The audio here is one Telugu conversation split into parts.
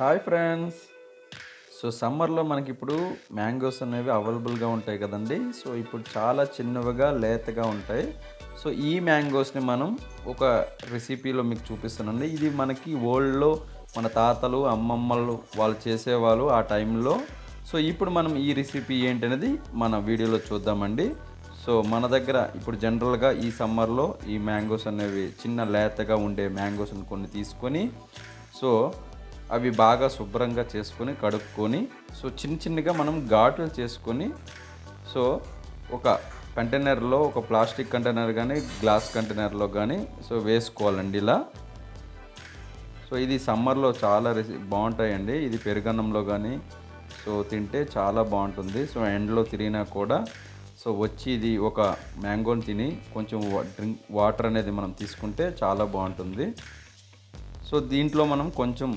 Hi friends. సో సమ్మర్‌లో మనకిప్పుడు మ్యాంగోస్ అనేవి అవైలబుల్‌గా ఉంటాయి కదండీ. సో ఇప్పుడు చాలా చిన్నవిగా, లేతగా ఉంటాయి. సో ఈ మ్యాంగోస్‌ని మనం ఒక రెసిపీలో మీకు చూపిస్తానండి. ఇది మనకి ఓల్డ్‌లో మన తాతలు, అమ్మమ్మలు వాళ్ళు చేసేవాళ్ళు ఆ టైంలో. సో ఇప్పుడు మనం ఈ రెసిపీ ఏంటనేది మన వీడియోలో చూద్దామండి. సో మన దగ్గర ఇప్పుడు జనరల్‌గా ఈ సమ్మర్‌లో ఈ మ్యాంగోస్ అనేవి చిన్న లేతగా ఉండే మ్యాంగోస్‌ని కొన్ని తీసుకొని సో అవి బాగా శుభ్రంగా చేసుకొని, కడుక్కొని, సో చిన్న చిన్నగా మనం ఘాటులు చేసుకొని, సో ఒక కంటైనర్‌లో ఒక ప్లాస్టిక్ కంటైనర్ గానీ, గ్లాస్ కంటైనర్‌లో గానీ సో వేసుకోవాలండి ఇలా. సో ఇది సమ్మర్‌లో చాలా బావుంటాయండి. ఇది పెరుగన్నంలో గానీ, సో తింటే చాలా బావుంటుంది. సో ఎండలో తిరిగినా కూడా సో వచ్చి ఇది ఒక మ్యాంగోని తిని కొంచెం వాటర్ అనేది మనం తీసుకుంటే చాలా బావుంటుంది. సో దీంట్లో మనం కొంచెం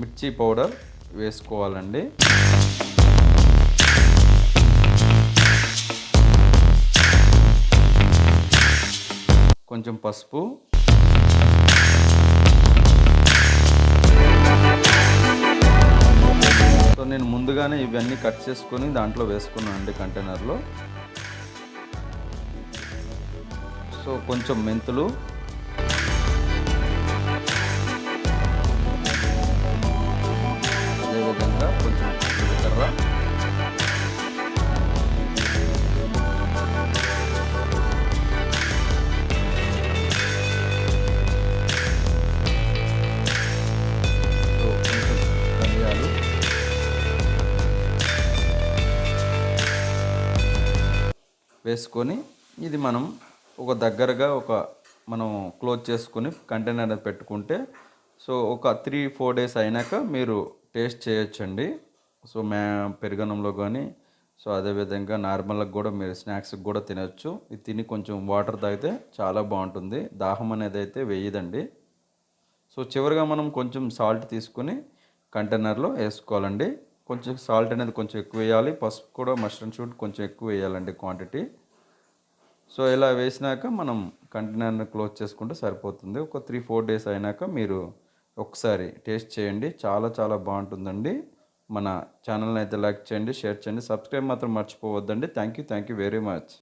మిర్చి పౌడర్ వేసుకోవాలండి. కొంచెం పసుపు, సో నేను ముందుగానే ఇవన్నీ కట్ చేసుకొని దాంట్లో వేసుకున్నానండి కంటైనర్లో. సో కొంచెం మెంతులు, అదేవిధంగా కొంచెం జీలకర్ర, సో కొంచెం ధనియాలు, వేసుకొని ఇది మనం ఒక దగ్గరగా మనం క్లోజ్ చేసుకొని కంటైనర్ పెట్టుకుంటే సో ఒక 3-4 డేస్ అయినాక మీరు టేస్ట్ చేయొచ్చండి. సో పెరుగన్నంలో కానీ సో అదేవిధంగా నార్మల్గా కూడా మీరు స్నాక్స్కి కూడా తినొచ్చు. ఇది తిని కొంచెం వాటర్ తాగితే చాలా బాగుంటుంది. దాహం అనేది అయితే వేయదండి. సో చివరిగా మనం కొంచెం సాల్ట్ తీసుకొని కంటైనర్లో వేసుకోవాలండి. కొంచెం సాల్ట్ అనేది కొంచెం ఎక్కువ వేయాలి. పసుపు కూడా మస్ట్ అండ్ షుడ్ కొంచెం ఎక్కువ వేయాలండి క్వాంటిటీ. సో ఇలా వేసినాక మనం కంటైనర్ని క్లోజ్ చేసుకుంటే సరిపోతుంది. ఒక 3-4 డేస్ అయినాక మీరు ఒకసారి టేస్ట్ చేయండి. చాలా చాలా బాగుంటుందండి. మన ఛానల్ని అయితే లైక్ చేయండి, షేర్ చేయండి, సబ్స్క్రైబ్ మాత్రం మర్చిపోవద్దండి. Thank you very much.